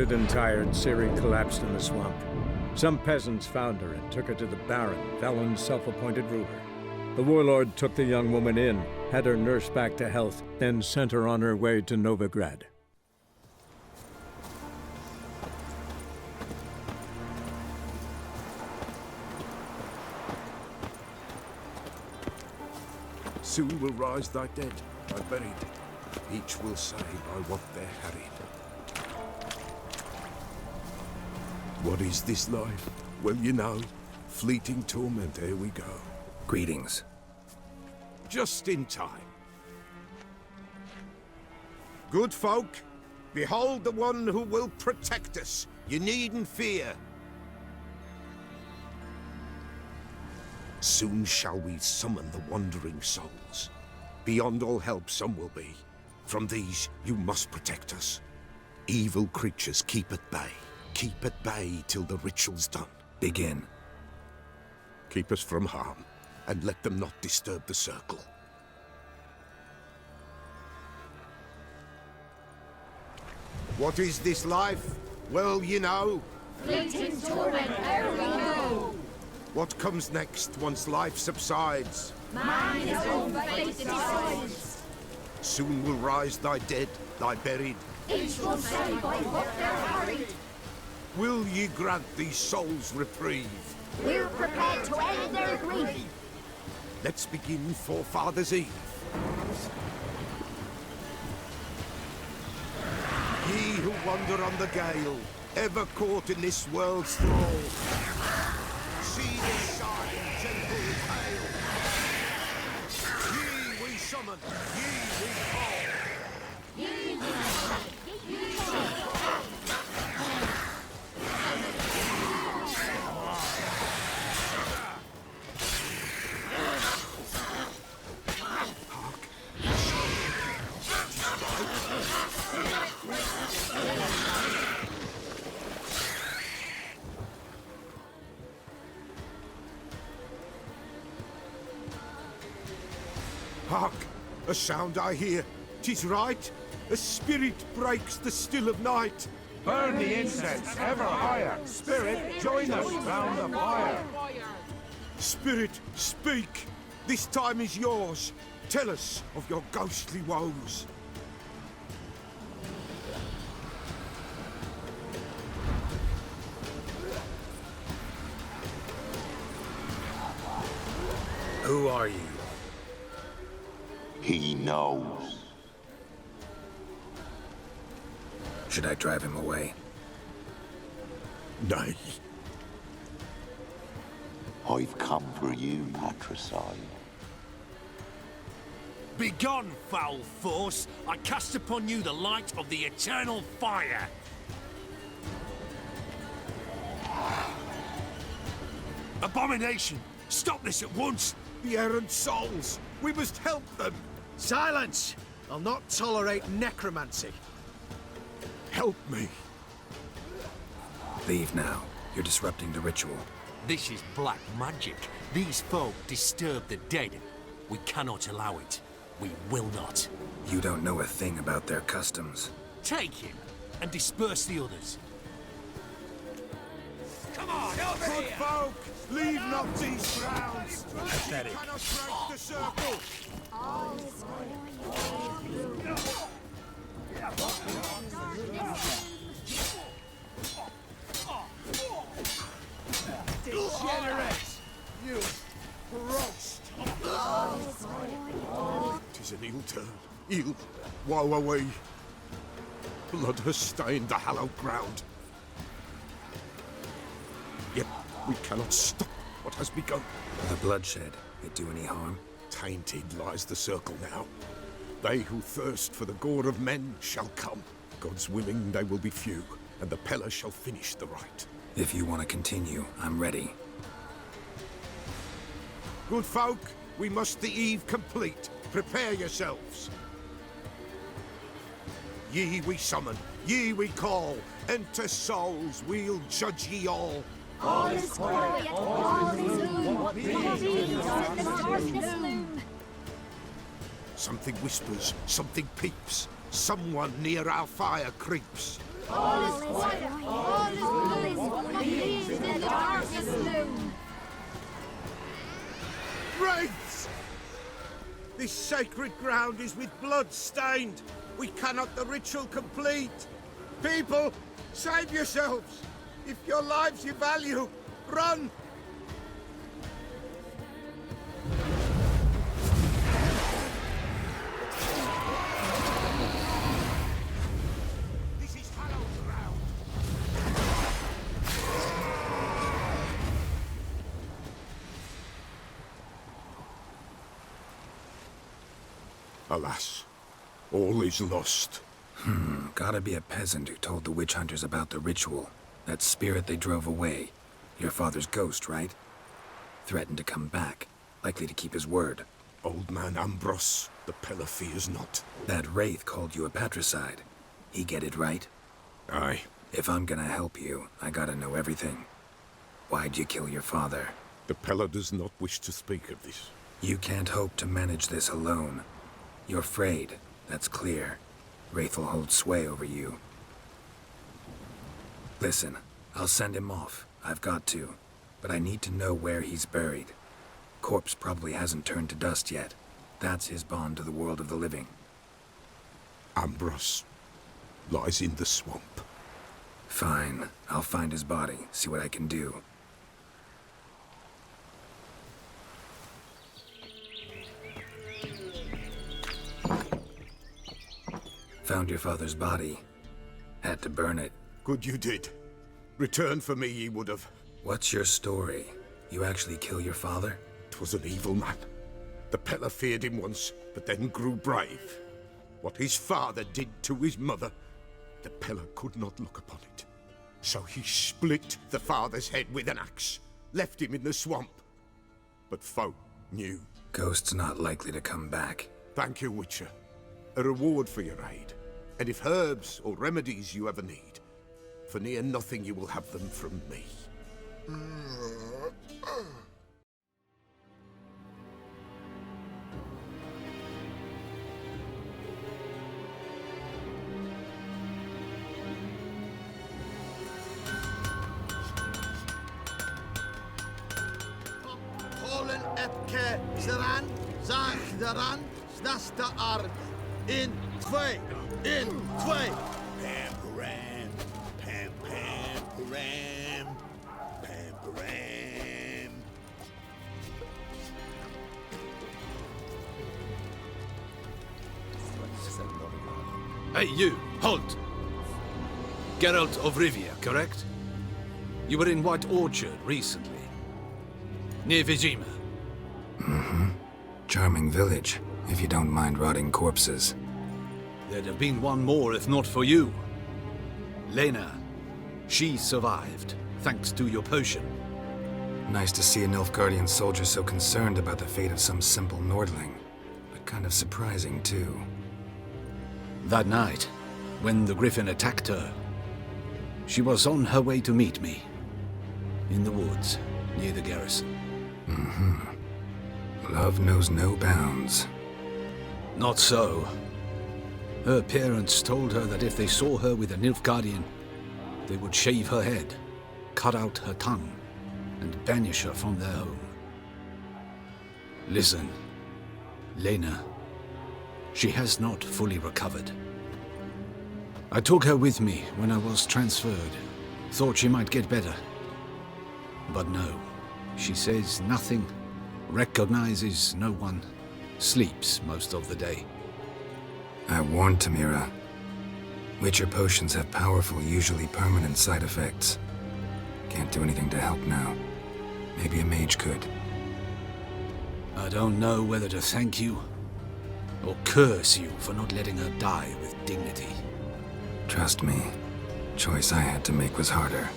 Wounded and tired, Ciri collapsed in the swamp. Some peasants found her and took her to the Baron, Valen's self-appointed ruler. The warlord took the young woman in, had her nursed back to health, then sent her on her way to Novigrad. Soon will rise thy dead, thy buried. Each will say by what they're harried. What is this life? Well, you know, fleeting torment, here we go. Greetings. Just in time. Good folk, behold the one who will protect us. You needn't fear. Soon shall we summon the wandering souls. Beyond all help some will be. From these you must protect us. Evil creatures keep at bay. Keep at bay till the ritual's done. Begin. Keep us from harm, and let them not disturb the circle. What is this life? Well, you know. Fleeting torment, ere we go. What comes next once life subsides? Man his own fate decides. Soon will rise thy dead, thy buried. Each will say by what they're harried. Will ye grant these souls reprieve? We're prepared to end their grief. Let's begin Forefathers' Eve. Ye who wander on the gale, ever caught in this world's thrall, see the shine, gentle pale. Ye we summon, ye we call. Ye we summon, ye we call. Hark! A sound I hear. 'Tis right. A spirit breaks the still of night. Burn the incense ever higher. Spirit, join us round the fire. Spirit, speak. This time is yours. Tell us of your ghostly woes. Who are you? He knows. Should I drive him away? Nay. I've come for you, patricide. Begone, foul force! I cast upon you the light of the eternal fire! Abomination! Stop this at once! The errant souls! We must help them! Silence! I'll not tolerate necromancy. Help me! Leave now. You're disrupting the ritual. This is black magic. These folk disturb the dead. We cannot allow it. We will not. You don't know a thing about their customs. Take him and disperse the others. Come on, over Good here! folk! Leave not these grounds! Pathetic. You cannot break the circle! Degenerate! You roast! 'Tis an ill turn. Ill. Woe away. Blood has stained the hallowed ground. Yet we cannot stop what has begun. The bloodshed, it do any harm? Tainted lies the circle now. They who thirst for the gore of men shall come. God's willing they will be few, and the Peller shall finish the rite. If you want to continue, I'm ready. Good folk, we must the eve complete. Prepare yourselves. Ye we summon, ye we call. Enter souls, we'll judge ye all. All is quiet, all is gloom. What means in the darkness loom? Something whispers, something peeps. Someone near our fire creeps. All is quiet. All is blue. What means in the darkest gloom? Wraiths! This sacred ground is with blood stained. We cannot the ritual complete. People, save yourselves. If your lives you value, run! This is hallowed ground. Alas, all is lost. Gotta be a peasant who told the witch hunters about the ritual. That spirit they drove away. Your father's ghost, right? Threatened to come back. Likely to keep his word. Old man Ambros, the Pella fears not. That wraith called you a patricide. He get it right? Aye. If I'm gonna help you, I gotta know everything. Why'd you kill your father? The Pella does not wish to speak of this. You can't hope to manage this alone. You're afraid, that's clear. Wraith will hold sway over you. Listen, I'll send him off. I've got to. But I need to know where he's buried. Corpse probably hasn't turned to dust yet. That's his bond to the world of the living. Ambros lies in the swamp. Fine. I'll find his body, see what I can do. Found your father's body. Had to burn it. Good you did. Return for me ye would have. What's your story? You actually kill your father? 'Twas an evil man. The Pella feared him once, but then grew brave. What his father did to his mother, the Pella could not look upon it. So he split the father's head with an axe, left him in the swamp. But folk knew. Ghost's not likely to come back. Thank you, Witcher. A reward for your aid. And if herbs or remedies you ever need, for near nothing you will have them from me. Polen epke zeran, zag daran, snasta arg. In twee, in twee. Pam-param, pam-pam-param, pam-param. Hey, you! Halt! Geralt of Rivia, correct? You were in White Orchard recently. Near Vizima. Charming village, if you don't mind rotting corpses. There'd have been one more if not for you. Lena. She survived, thanks to your potion. Nice to see a Nilfgaardian soldier so concerned about the fate of some simple Nordling. But kind of surprising, too. That night, when the Griffin attacked her, she was on her way to meet me. In the woods, near the garrison. Love knows no bounds. Not so. Her parents told her that if they saw her with a Nilfgaardian, they would shave her head, cut out her tongue, and banish her from their home. Listen, Lena, she has not fully recovered. I took her with me when I was transferred. Thought she might get better. But no, she says nothing, recognizes no one, sleeps most of the day. I warned Tamira. Witcher potions have powerful, usually permanent side effects. Can't do anything to help now. Maybe a mage could. I don't know whether to thank you or curse you for not letting her die with dignity. Trust me, choice I had to make was harder.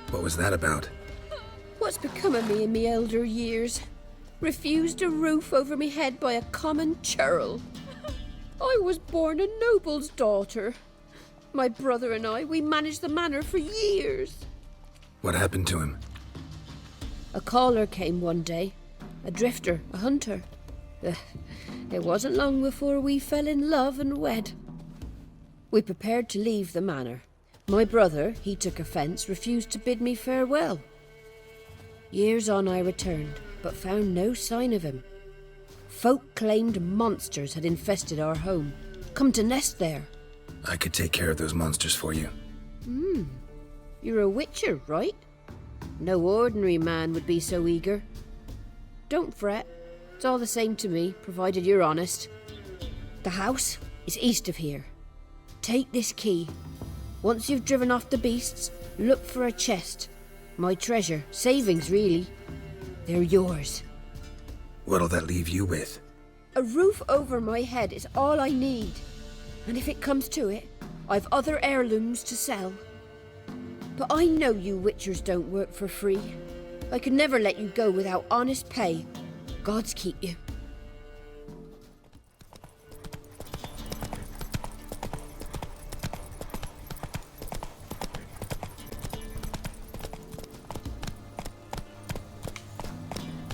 What was that about? What's become of me in me elder years? Refused a roof over me head by a common churl. I was born a noble's daughter. My brother and I, we managed the manor for years. What happened to him? A caller came one day. A drifter, a hunter. It wasn't long before we fell in love and wed. We prepared to leave the manor. My brother, he took offence, refused to bid me farewell. Years on I returned, but found no sign of him. Folk claimed monsters had infested our home, come to nest there. I could take care of those monsters for you. You're a witcher, right? No ordinary man would be so eager. Don't fret. It's all the same to me, provided you're honest. The house is east of here. Take this key. Once you've driven off the beasts, look for a chest. My treasure, savings really. They're yours. What'll that leave you with? A roof over my head is all I need. And if it comes to it, I've other heirlooms to sell. But I know you witchers don't work for free. I could never let you go without honest pay. Gods keep you.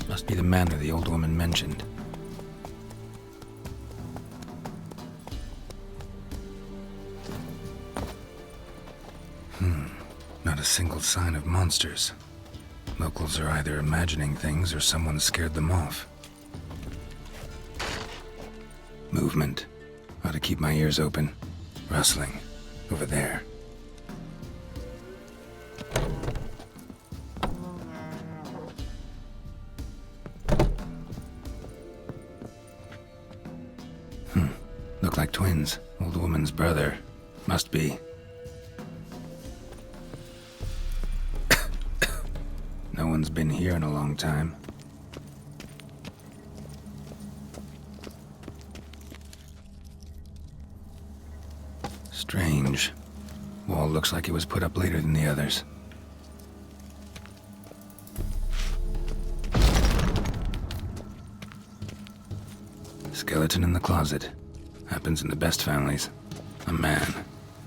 Must be the manor the old woman mentioned. Not a single sign of monsters. Locals are either imagining things or someone scared them off. Movement. Ought to keep my ears open. Rustling. Over there. Look like twins. Old woman's brother. Must be. No one's been here in a long time. Strange. Wall looks like it was put up later than the others. Skeleton in the closet. Happens in the best families. A man.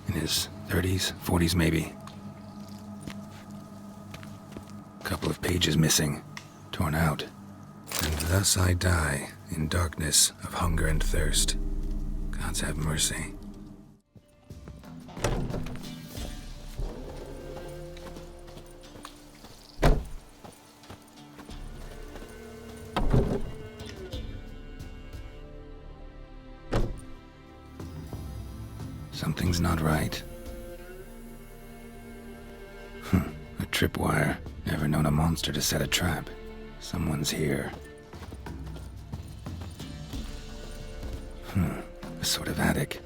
In his 30s, 40s maybe. Couple of pages missing. Torn out. And thus I die, in darkness of hunger and thirst. Gods have mercy. Something's not right. A tripwire. Never known a monster to set a trap. Someone's here. A sort of attic.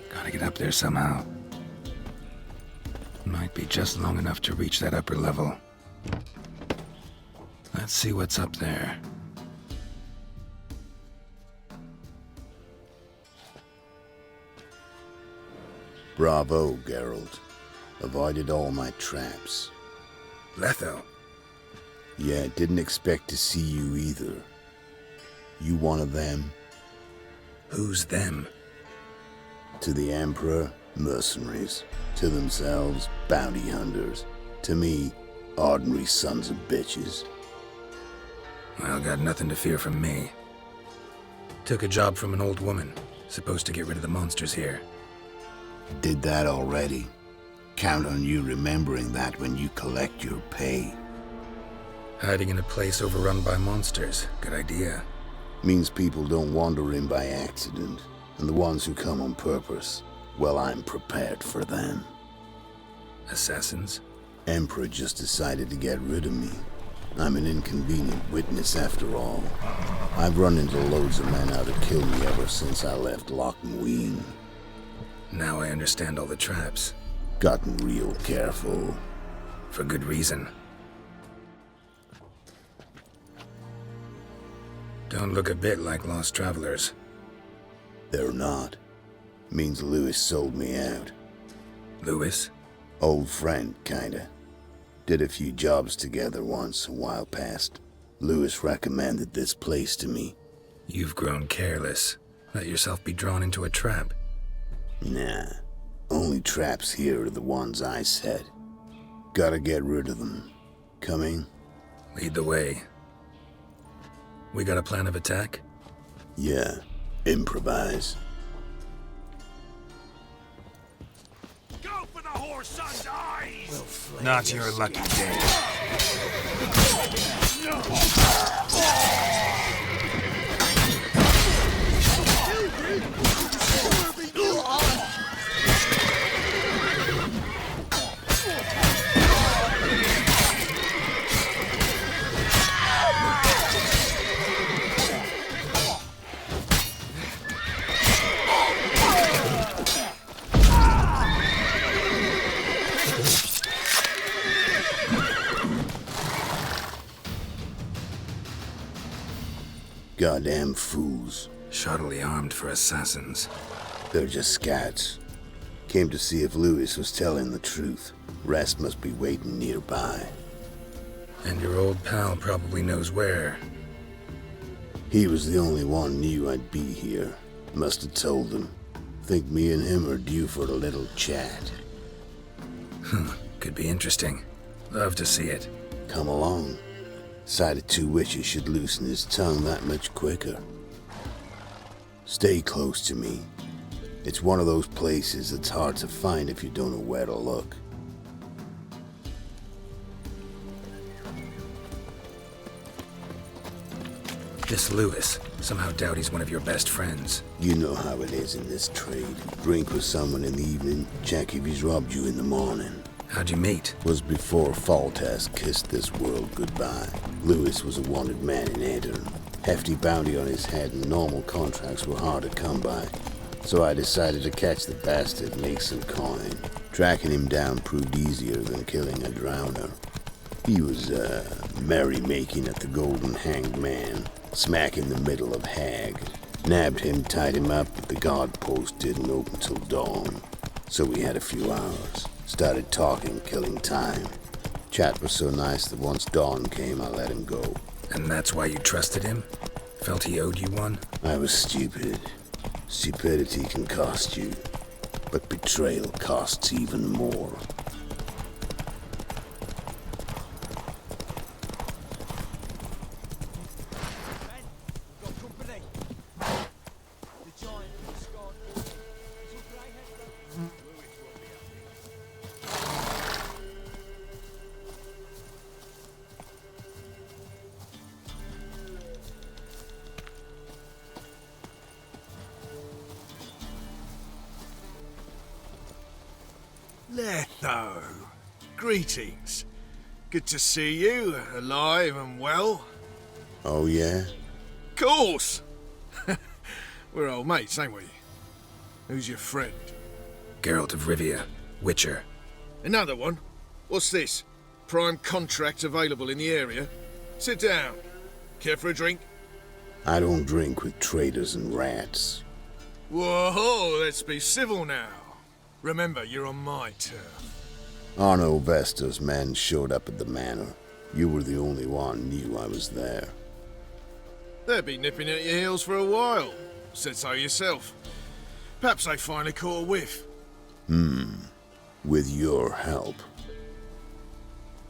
Gotta get up there somehow. Might be just long enough to reach that upper level. Let's see what's up there. Bravo, Geralt. Avoided all my traps. Letho. Yeah, didn't expect to see you either. You one of them? Who's them? To the Emperor, mercenaries. To themselves, bounty hunters. To me, ordinary sons of bitches. Well, got nothing to fear from me. Took a job from an old woman. Supposed to get rid of the monsters here. Did that already. Count on you remembering that when you collect your pay. Hiding in a place overrun by monsters. Good idea. Means people don't wander in by accident. And the ones who come on purpose, well, I'm prepared for them. Assassins? Emperor just decided to get rid of me. I'm an inconvenient witness after all. I've run into loads of men out to kill me ever since I left Loch Muin. Now I understand all the traps. Gotten real careful. For good reason. Don't look a bit like lost travelers. They're not. Means Lewis sold me out. Lewis? Old friend, kinda. Did a few jobs together once, a while past. Lewis recommended this place to me. You've grown careless. Let yourself be drawn into a trap. Nah. Only traps here are the ones I set. Gotta get rid of them. Coming? Lead the way. We got a plan of attack? Yeah. Improvise. Go for the whore's son's eyes! Not your lucky day. Goddamn fools. Shoddily armed for assassins. They're just scats. Came to see if Lewis was telling the truth. Rest must be waiting nearby. And your old pal probably knows where. He was the only one knew I'd be here. Must have told them. Think me and him are due for a little chat. Could be interesting. Love to see it. Come along. Sight of two witches should loosen his tongue that much quicker. Stay close to me. It's one of those places that's hard to find if you don't know where to look. This Lewis, somehow doubt he's one of your best friends. You know how it is in this trade. Drink with someone in the evening, check if he's robbed you in the morning. How'd you meet? Was before Faltas kissed this world goodbye. Lewis was a wanted man in Aedirn. Hefty bounty on his head and normal contracts were hard to come by. So I decided to catch the bastard and make some coin. Tracking him down proved easier than killing a drowner. He was, merrymaking at the Golden Hanged Man, smack in the middle of Hag. Nabbed him, tied him up, but the guard post didn't open till dawn. So we had a few hours. Started talking, killing time. Chat was so nice that once dawn came, I let him go. And that's why you trusted him? Felt he owed you one? I was stupid. Stupidity can cost you, but betrayal costs even more. Letho, greetings. Good to see you, alive and well. Oh, yeah? Course! We're old mates, ain't we? Who's your friend? Geralt of Rivia, Witcher. Another one? What's this? Prime contract available in the area? Sit down. Care for a drink? I don't drink with traitors and rats. Whoa, let's be civil now. Remember, you're on my turf. Arno Vestor's men showed up at the manor. You were the only one knew I was there. They'll be nipping at your heels for a while. Said so yourself. Perhaps they finally caught a whiff. With your help.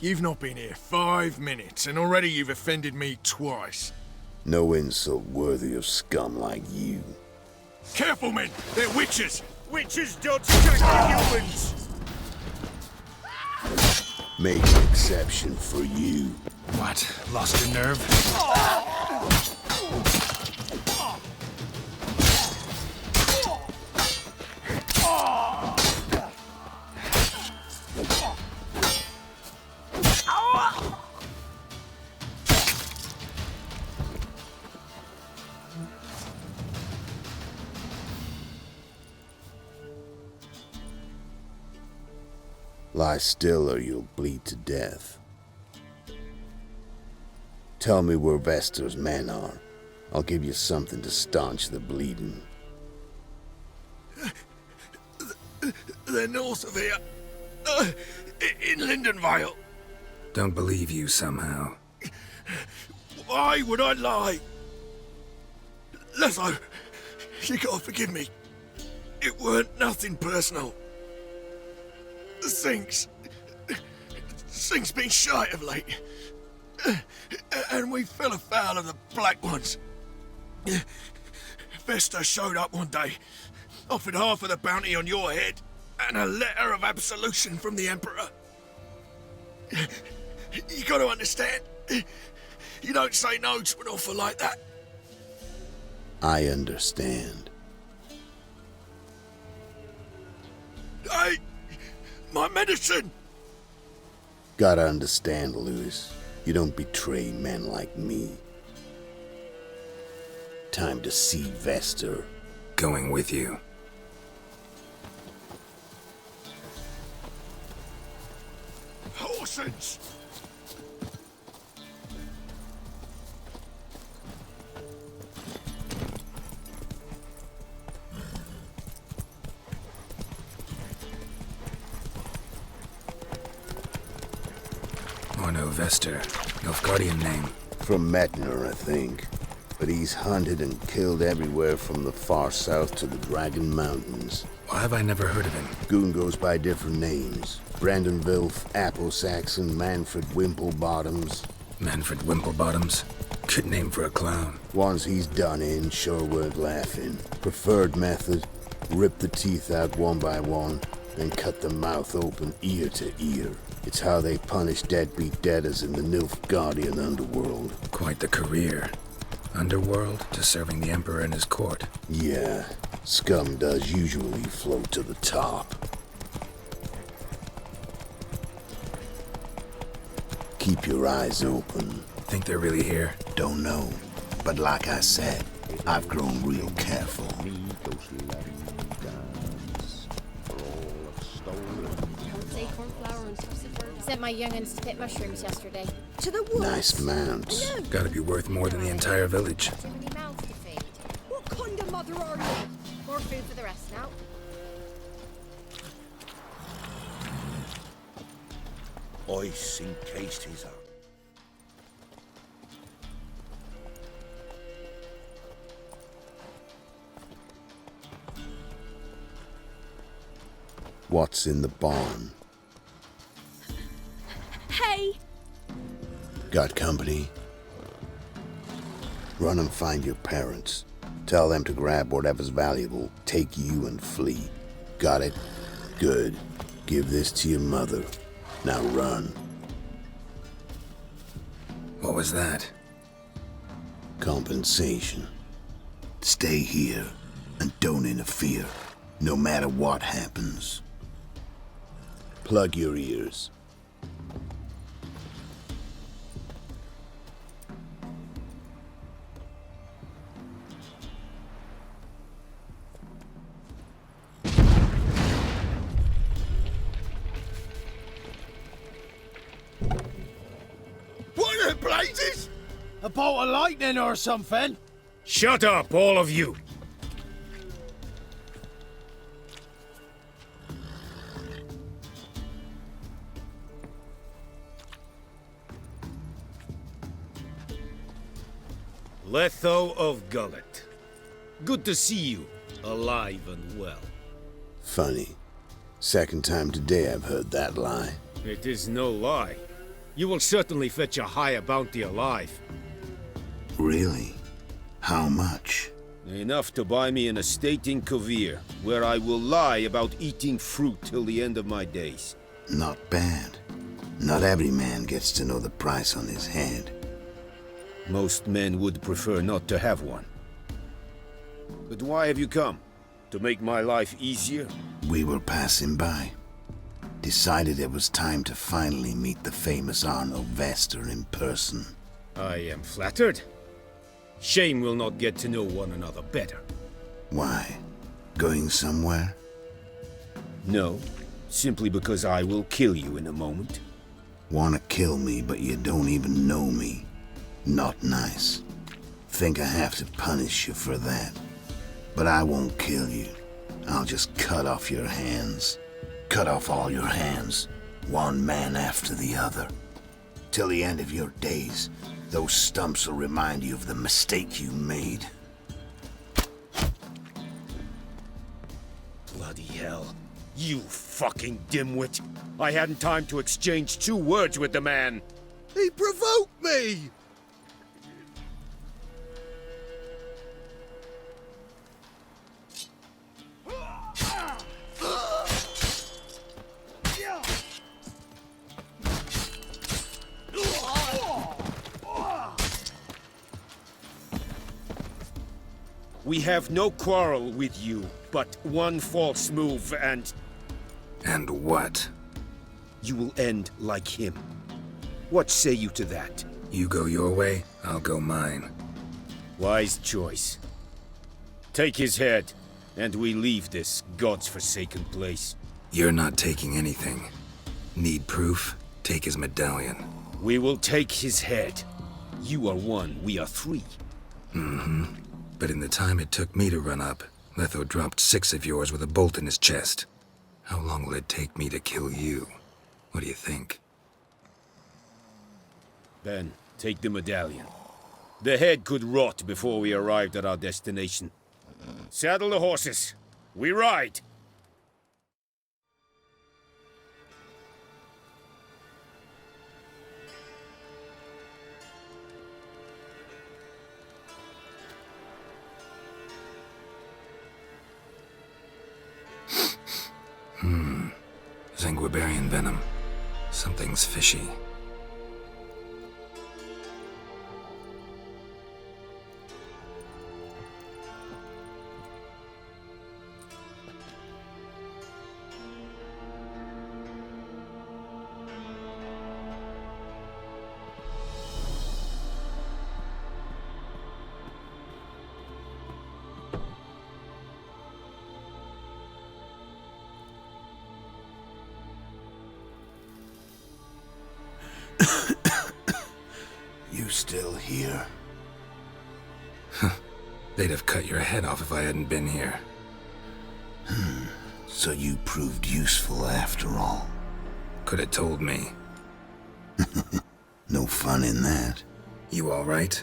You've not been here 5 minutes, and already you've offended me twice. No insult worthy of scum like you. Careful, men! They're witches! Witches don't attack humans! Make an exception for you. What? Lost your nerve? Lie still or you'll bleed to death. Tell me where Vestor's men are. I'll give you something to staunch the bleeding. They're north of here. In Lindenvale. Don't believe you somehow. Why would I lie? Letho, You gotta forgive me. It weren't nothing personal. Things been shite of late. And we fell afoul of the Black Ones. Vesta showed up one day, offered half of the bounty on your head, and a letter of absolution from the Emperor. You gotta understand, you don't say no to an offer like that. I understand. Hey, my medicine! Gotta understand, Lewis. You don't betray men like me. Time to see Vester. Going with you. Horses! Orno Vester. Nilfgaardian name. From Metner, I think. But he's hunted and killed everywhere from the far south to the Dragon Mountains. Why have I never heard of him? Goon goes by different names. Brandon Vilf, Apple Saxon, Manfred Wimplebottoms. Manfred Wimplebottoms? Good name for a clown. Ones he's done in sure weren't laughing. Preferred method, rip the teeth out one by one, then cut the mouth open ear to ear. It's how they punish deadbeat debtors in the Nilfgaardian underworld. Quite the career. Underworld to serving the Emperor in his court. Yeah, scum does usually float to the top. Keep your eyes open. Think they're really here? Don't know, but like I said, I've grown real careful. Sent my young'uns to pick mushrooms yesterday. To the woods. Nice mounts. Gotta be worth more than the entire village. Too many mouths to feed. What kind of mother are you? More food for the rest now. Ice encased his arm. What's in the barn? Hey! Got company? Run and find your parents. Tell them to grab whatever's valuable, take you and flee. Got it? Good. Give this to your mother. Now run. What was that? Compensation. Stay here and don't interfere, no matter what happens. Plug your ears. What the blazes? A bolt of lightning or something? Shut up, all of you! Letho of Gullet. Good to see you, alive and well. Funny. Second time today I've heard that lie. It is no lie. You will certainly fetch a higher bounty alive. Really? How much? Enough to buy me an estate in Kovir, where I will lie about eating fruit till the end of my days. Not bad. Not every man gets to know the price on his head. Most men would prefer not to have one. But why have you come? To make my life easier? We were passing by. Decided it was time to finally meet the famous Arno Vester in person. I am flattered. Shame we'll not get to know one another better. Why? Going somewhere? No, simply because I will kill you in a moment. Wanna kill me, but you don't even know me. Not nice. Think I have to punish you for that. But I won't kill you. I'll just cut off your hands. Cut off all your hands, one man after the other. Till the end of your days, those stumps will remind you of the mistake you made. You fucking dimwit! I hadn't time to exchange 2 words with the man! He provoked me! We have no quarrel with you, but one false move and... And what? you will end like him. What say you to that? You go your way, I'll go mine. Wise choice. Take his head, and we leave this god's-forsaken place. You're not taking anything. Need proof? Take his medallion. We will take his head. You are 1, we are 3. Mm-hmm. But in the time it took me to run up, Letho dropped 6 of yours with a bolt in his chest. How long will it take me to kill you? What do you think? Ben, take the medallion. The head could rot before we arrived at our destination. Saddle the horses. We ride! Zanguibarian venom. Something's fishy. You still here? They'd have cut your head off if I hadn't been here. So you proved useful after all. Could have told me. No fun in that. You all right?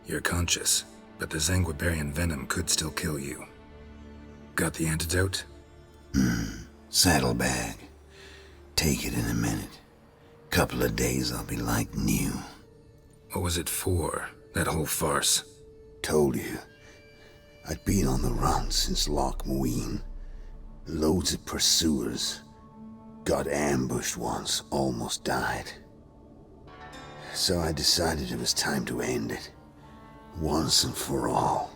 You're conscious, but the Zanguibarian venom could still kill you. Got the antidote? Saddlebag. Take it in a minute. Couple of days I'll be like new. What was it for, that whole farce? Told you. I'd been on the run since Loch Muin. Loads of pursuers. Got ambushed once, almost died. So I decided it was time to end it. Once and for all.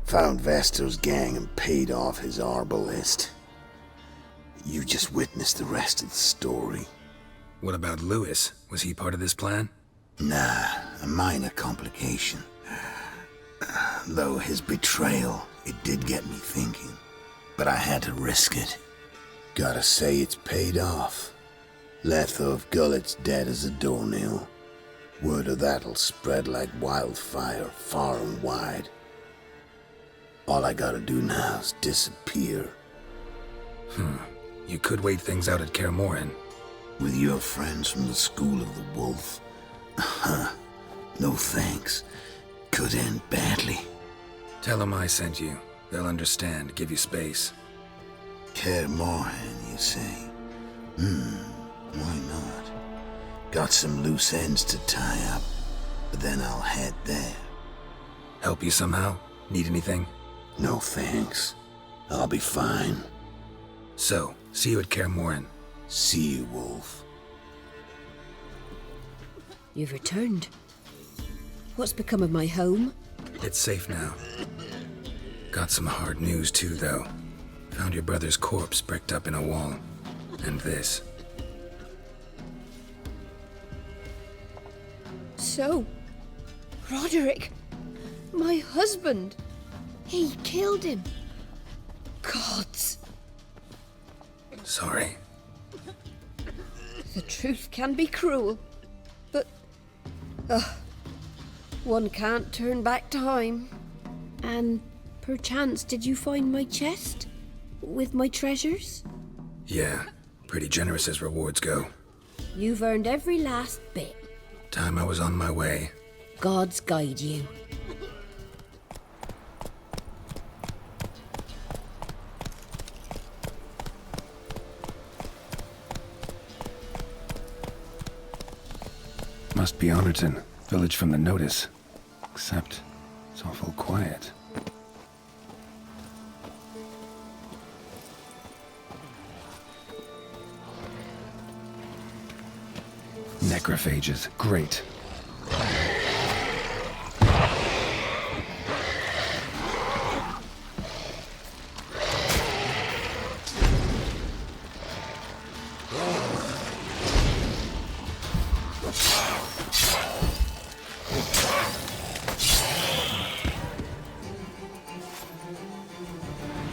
Found Vestor's gang and paid off his arbalist. You just witnessed the rest of the story. What about Lewis? Was he part of this plan? Nah, a minor complication. Though his betrayal, it did get me thinking. But I had to risk it. Gotta say it's paid off. Letho of Gullet's dead as a doornail. Word of that'll spread like wildfire far and wide. All I gotta do now is disappear. You could wait things out at Kaer Morhen. With your friends from the School of the Wolf? No thanks. Could end badly. Tell them I sent you. They'll understand, give you space. Kaer Morhen, you say? Why not? Got some loose ends to tie up, but then I'll head there. Help you somehow? Need anything? No thanks. I'll be fine. So, see you at Kaer Morhen. See you, Wolf. You've returned. What's become of my home? It's safe now. Got some hard news too, though. Found your brother's corpse bricked up in a wall. And this. So, Roderick, my husband, he killed him. Gods. Sorry. The truth can be cruel, but one can't turn back time. And perchance, did you find my chest with my treasures? Yeah, pretty generous as rewards go. You've earned every last bit. Time I was on my way. Gods guide you. Must be Honorton, village from the notice. Except, it's awful quiet. Necrophages, great.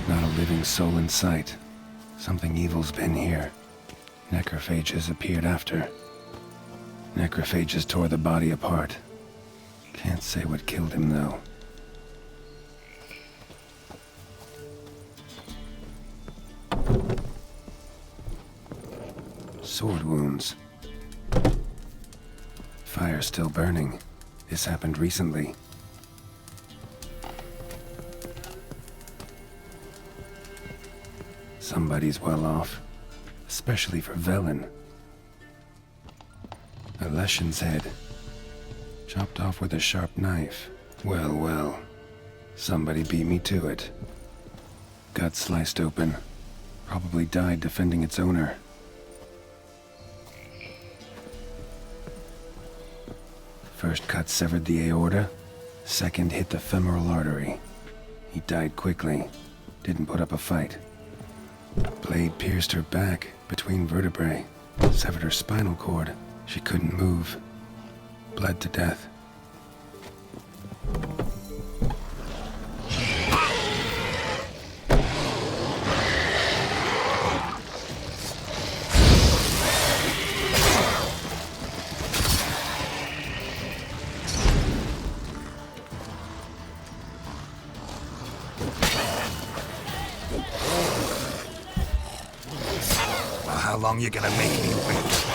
Not a living soul in sight. Something evil's been here. Necrophages appeared after. Necrophages tore the body apart. Can't say what killed him, though. Sword wounds. Fire still burning. This happened recently. Somebody's well off. Especially for Velen. A Leshen's head. Chopped off with a sharp knife. Well, well. Somebody beat me to it. Gut sliced open. Probably died defending its owner. First cut severed the aorta. Second hit the femoral artery. He died quickly. Didn't put up a fight. Blade pierced her back, between vertebrae. Severed her spinal cord. She couldn't move. Bled to death. Well, how long you gonna make me wait?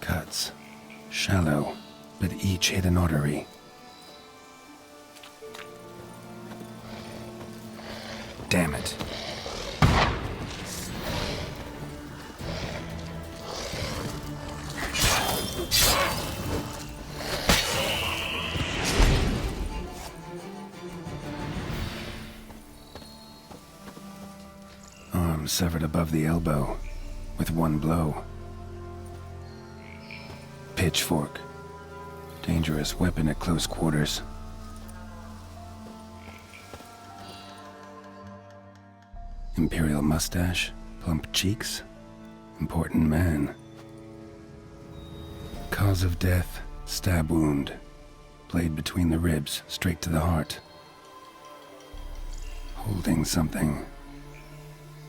Cuts. Shallow, but each hit an artery. Damn it. Arm severed above the elbow, with one blow. Pitchfork. Dangerous weapon at close quarters. Imperial mustache, plump cheeks. Important man. Cause of death, stab wound. Blade between the ribs, straight to the heart. Holding something.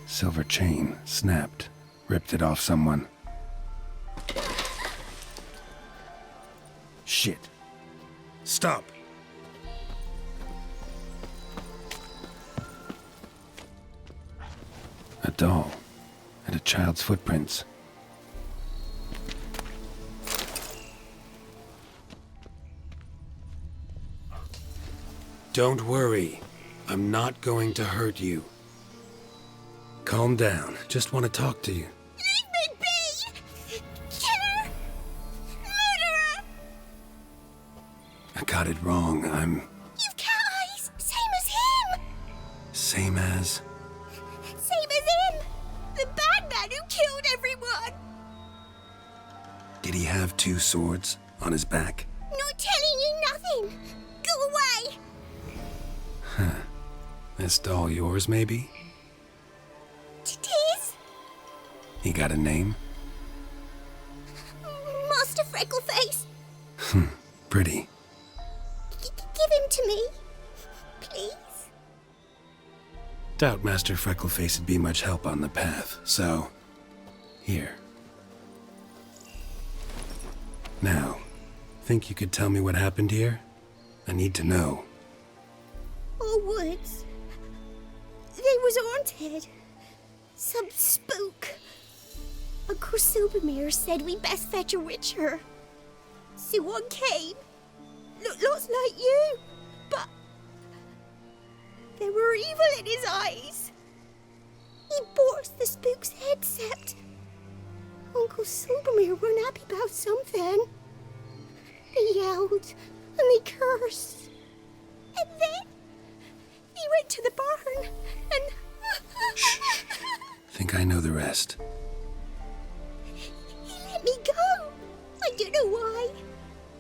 Silver chain, snapped. Ripped it off someone. Shit. Stop. A doll. And a child's footprints. Don't worry. I'm not going to hurt you. Calm down. Just want to talk to you. Leave me be! Killer! Murderer! I got it wrong. You've cat eyes! Same as him! Same as... Same as him! The bad man who killed everyone! Did he have two swords on his back? Not telling you nothing! Go away! Huh. This doll yours, maybe? It is? He got a name? Master Freckleface! Pretty. Give him to me. Please? Doubt Master Freckleface would be much help on the path, so... Here. Now, think you could tell me what happened here? I need to know. All woods. They was haunted. Some spook. Uncle Silvermere said we best fetch a witcher. So one came. Looked lots like you. But There were evil in his eyes. He bores the spook's headset. Uncle Silvermere weren't happy about something. They yelled and they cursed. And then he went to the barn and... Shh. Think I know the rest. He let me go. I don't know why.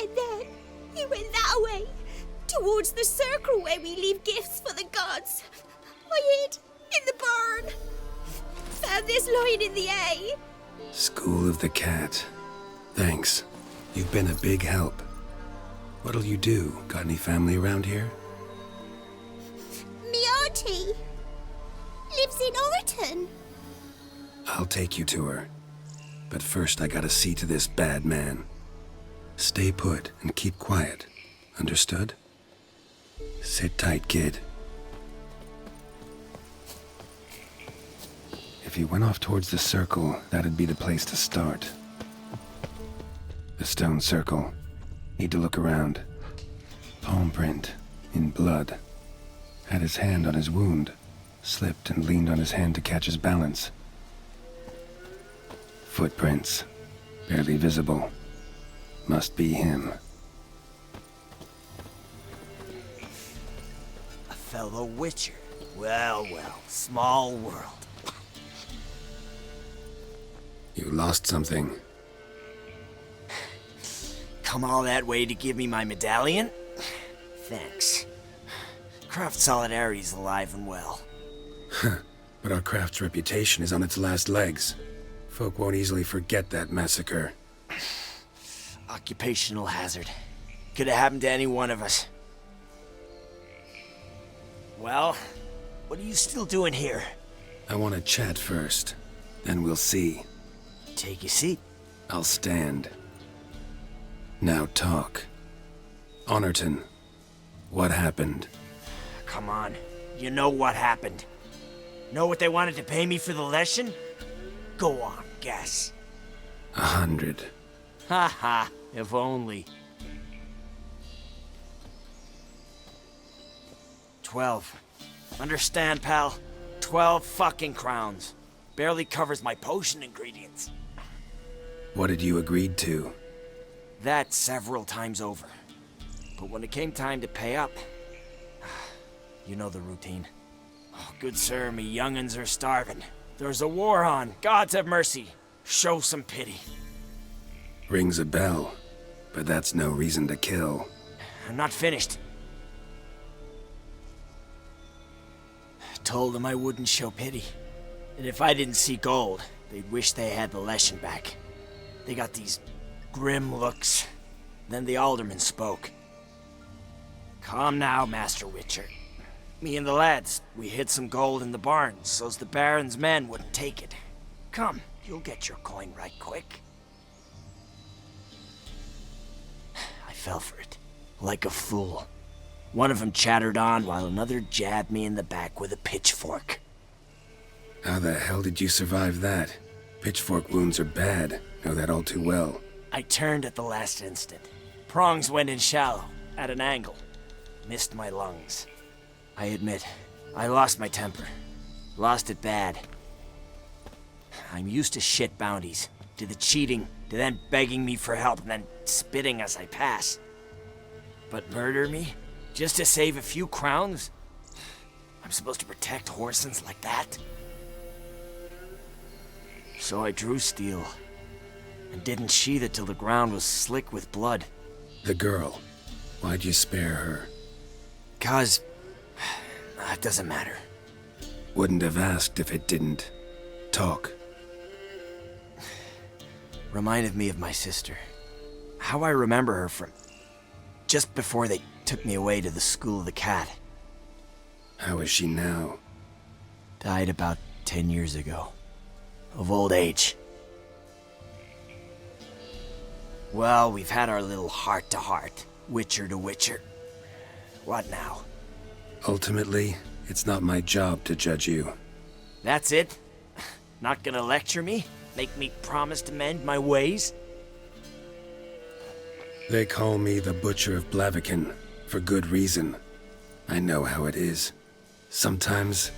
And then he went that way, towards the circle where we leave gifts for the gods. I hid in the barn. Found this line in the A. School of the Cat. Thanks. You've been a big help. What'll you do? Got any family around here? Me auntie lives in Orton. I'll take you to her. But first I gotta see to this bad man. Stay put and keep quiet. Understood? Sit tight, kid. If he went off towards the circle, that'd be the place to start. The stone circle. Need to look around. Palm print. In blood. Had his hand on his wound. Slipped and leaned on his hand to catch his balance. Footprints. Barely visible. Must be him. A fellow witcher. Well, well, small world. You lost something. Come all that way to give me my medallion? Thanks. Craft solidarity's alive and well. But our craft's reputation is on its last legs. Folk won't easily forget that massacre. Occupational hazard. Could have happened to any one of us. Well, what are you still doing here? I want to chat first. Then we'll see. Take your seat. I'll stand. Now talk. Honorton, what happened? Come on. You know what happened. Know what they wanted to pay me for the lesson? Go on, guess. 100. Ha ha, if only. 12. Understand, pal? 12 fucking crowns. Barely covers my potion ingredients. What had you agreed to? That several times over. But when it came time to pay up, you know the routine. Oh, good sir, me young'uns are starving. There's a war on. Gods have mercy. Show some pity. Rings a bell, but that's no reason to kill. I'm not finished. Told them I wouldn't show pity. And if I didn't see gold, they'd wish they had the lesson back. They got these grim looks. Then the alderman spoke. Come now, Master Witcher. Me and the lads, we hid some gold in the barn so's the Baron's men wouldn't take it. Come, you'll get your coin right quick. I fell for it, like a fool. One of them chattered on while another jabbed me in the back with a pitchfork. How the hell did you survive that? Pitchfork wounds are bad. Know that all too well. I turned at the last instant. Prongs went in shallow, at an angle. Missed my lungs. I admit, I lost my temper. Lost it bad. I'm used to shit bounties, to the cheating, to them begging me for help and then spitting as I pass. But murder me? Just to save a few crowns? I'm supposed to protect Horsens like that? So I drew steel, and didn't sheathe it till the ground was slick with blood. The girl. Why'd you spare her? 'Cause... it doesn't matter. Wouldn't have asked if it didn't. Talk. Reminded me of my sister. How I remember her from... just before they took me away to the School of the Cat. How is she now? Died about 10 years ago. Of old age. Well, we've had our little heart-to-heart. Witcher to Witcher. What now? Ultimately, it's not my job to judge you. That's it? Not gonna lecture me? Make me promise to mend my ways? They call me the Butcher of Blaviken, for good reason. I know how it is. Sometimes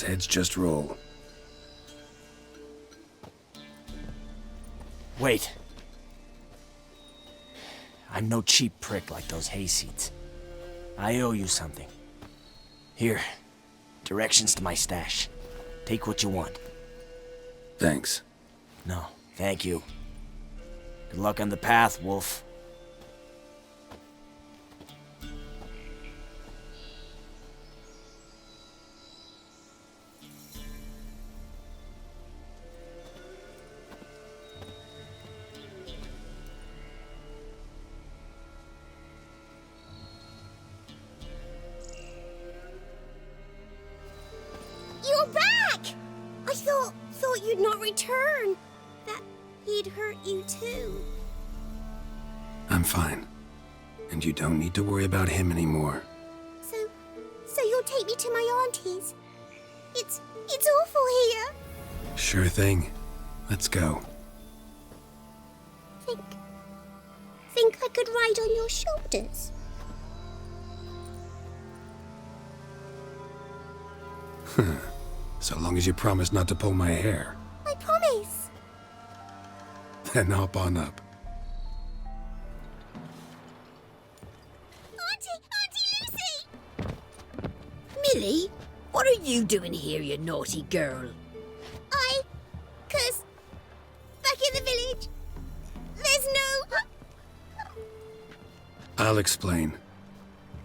heads just roll. Wait. I'm no cheap prick like those hayseeds. I owe you something. Here, directions to my stash. Take what you want. Thanks. No, thank you. Good luck on the path, Wolf. You're back! I thought you'd not return. That he'd hurt you too. I'm fine. And you don't need to worry about him anymore. So you'll take me to my auntie's? It's awful here. Sure thing. Let's go. Think I could ride on your shoulders? So long as you promise not to pull my hair. I promise. Then hop on up. Auntie Lucy! Millie, what are you doing here, you naughty girl? 'Cause back in the village, there's no... I'll explain.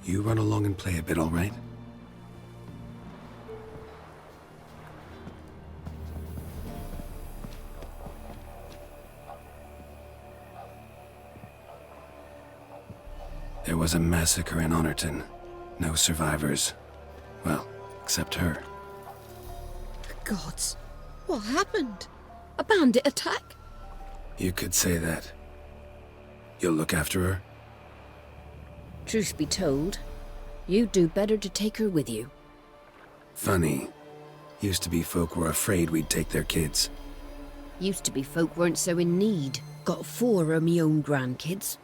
You run along and play a bit, all right? There was a massacre in Honorton. No survivors. Well, except her. The gods, what happened? A bandit attack? You could say that. You'll look after her? Truth be told, you'd do better to take her with you. Funny. Used to be folk were afraid we'd take their kids. Used to be folk weren't so in need. Got 4 of me own grandkids.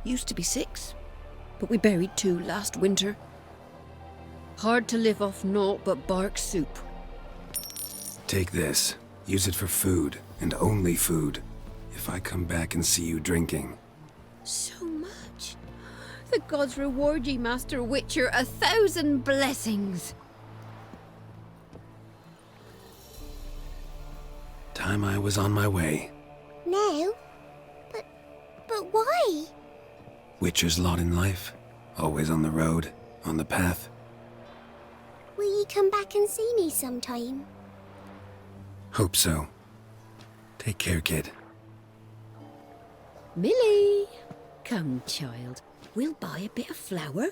Used to be 6, but we buried 2 last winter. Hard to live off naught but bark soup. Take this. Use it for food, and only food. If I come back and see you drinking. So much. The gods reward ye, Master Witcher, 1,000 blessings. Time I was on my way. No? But why? Witcher's lot in life. Always on the road, on the path. Will you come back and see me sometime? Hope so. Take care, kid. Millie, come, child. We'll buy a bit of flour.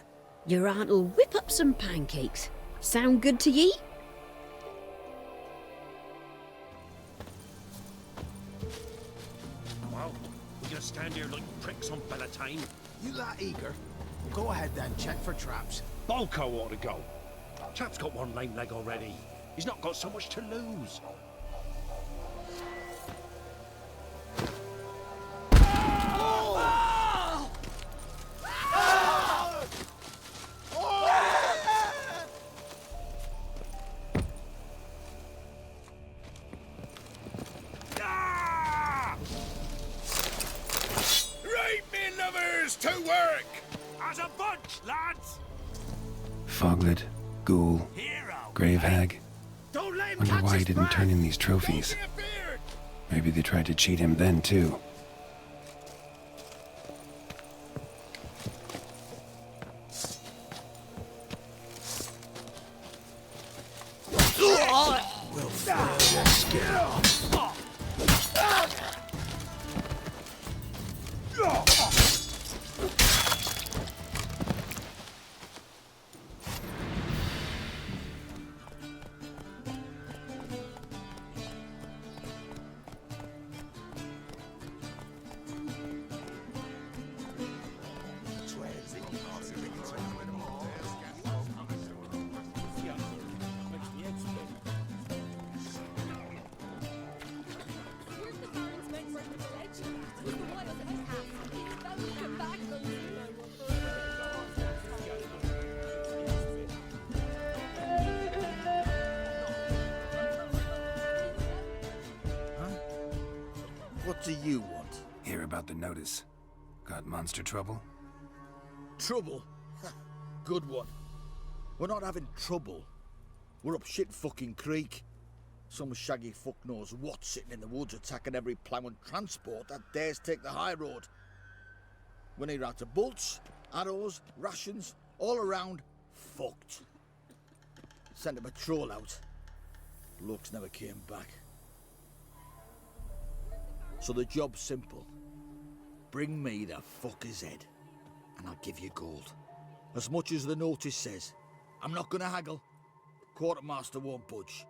Your aunt'll whip up some pancakes. Sound good to ye? Wow, we gonna stand here like pricks on Bellatine? You that eager? Go ahead then, check for traps. Balco ought to go. Chap's got one lame leg already. He's not got so much to lose. Right, me lovers, to work! As a bunch, lads! Foglet, Ghoul, Grave Hag. Don't let him Wonder catch why he his didn't breath. turn in these trophies. Maybe they tried to cheat him then, too. What do you want? Hear about the notice. Got monster trouble? Trouble? Good one. We're not having trouble. We're up shit fucking creek. Some shaggy fuck knows what sitting in the woods attacking every plough and transport that dares take the high road. When they're out of bolts, arrows, rations, all around, fucked. Sent a patrol out. Blokes never came back. So the job's simple. Bring me the fucker's head, and I'll give you gold. As much as the notice says. I'm not gonna haggle. Quartermaster won't budge.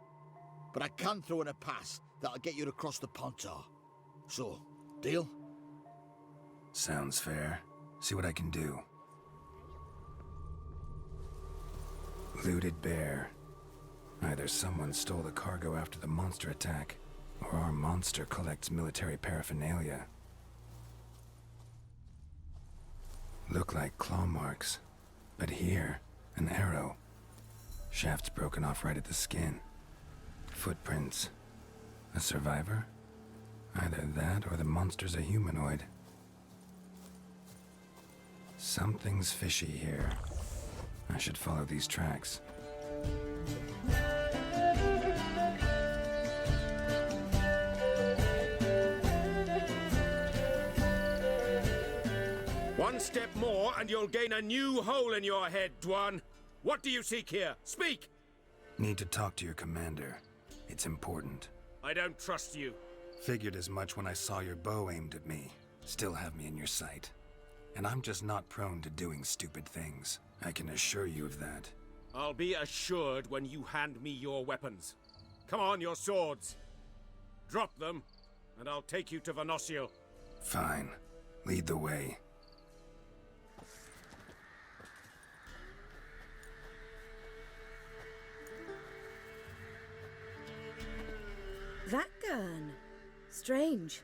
But I can throw in a pass that'll get you across the Pontar. So, deal? Sounds fair. See what I can do. Looted bear. Either someone stole the cargo after the monster attack, or our monster collects military paraphernalia. Look like claw marks. But here, an arrow. Shaft's broken off right at the skin. Footprints. A survivor? Either that or the monster's a humanoid. Something's fishy here. I should follow these tracks. One step more and you'll gain a new hole in your head, Dwan. What do you seek here? Speak! Need to talk to your commander. It's important. I don't trust you. Figured as much when I saw your bow aimed at me. Still have me in your sight. And I'm just not prone to doing stupid things. I can assure you of that. I'll be assured when you hand me your weapons. Come on, your swords. Drop them, and I'll take you to Venosio. Fine. Lead the way. That gun. Strange.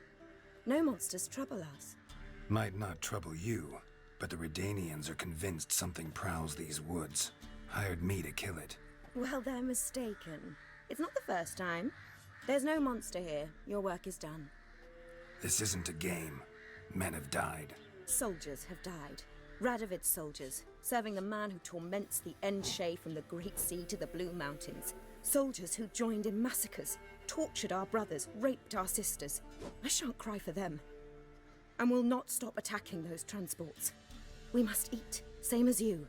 No monsters trouble us. Might not trouble you, but the Redanians are convinced something prowls these woods. Hired me to kill it. Well, they're mistaken. It's not the first time. There's no monster here. Your work is done. This isn't a game. Men have died. Soldiers have died. Radovid's soldiers, serving the man who torments the Endshay from the Great Sea to the Blue Mountains. Soldiers who joined in massacres, tortured our brothers, raped our sisters. I shan't cry for them. And will not stop attacking those transports. We must eat, same as you.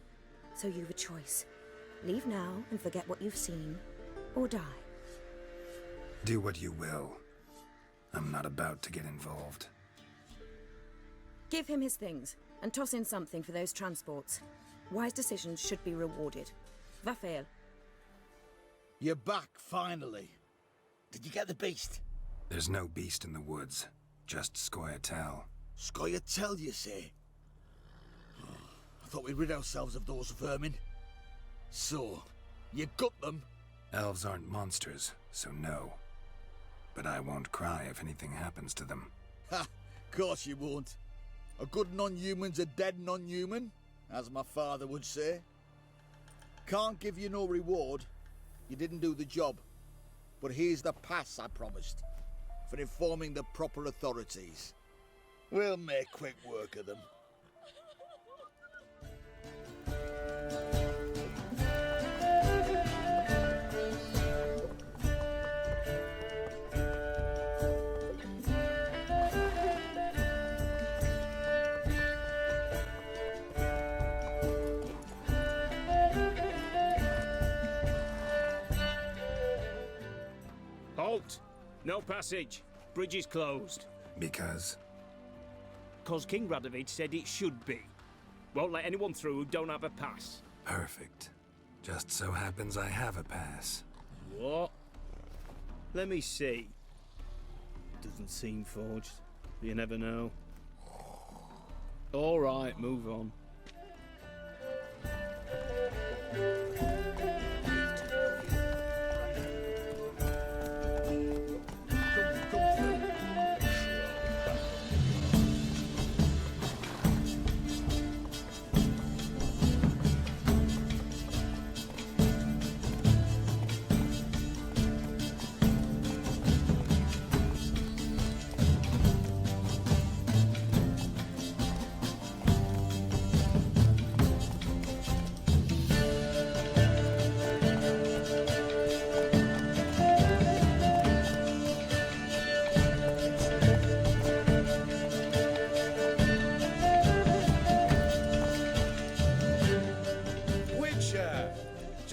So you've a choice. Leave now and forget what you've seen, or die. Do what you will. I'm not about to get involved. Give him his things, and toss in something for those transports. Wise decisions should be rewarded. Vafael. You're back, finally. Did you get the beast? There's no beast in the woods. Just Scoia'tael. Scoia'tael, you say? I thought we'd rid ourselves of those vermin. So, you got them? Elves aren't monsters, so no. But I won't cry if anything happens to them. Ha! Course you won't. A good non-human's a dead non-human, as my father would say. Can't give you no reward. You didn't do the job. But here's the pass I promised, for informing the proper authorities. We'll make quick work of them. Halt! No passage. Bridge is closed. Because? 'Cause King Radovid said it should be. Won't let anyone through who don't have a pass. Perfect. Just so happens I have a pass. What? Let me see. Doesn't seem forged. You never know. All right, move on.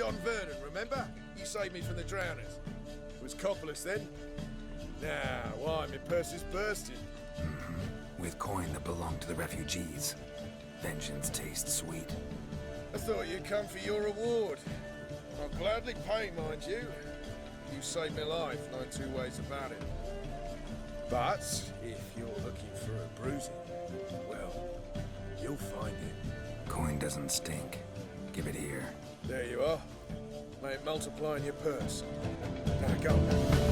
John Vernon, remember? You saved me from the drowners. Was Coppolis then? Now, why, my purse is bursting. With coin that belonged to the refugees. Vengeance tastes sweet. I thought you'd come for your reward. I'll gladly pay, mind you. You saved my life, no two ways about it. But if you're looking for a bruising, well, you'll find it. Coin doesn't stink. Give it here. There you are. May it multiply in your purse. Now go.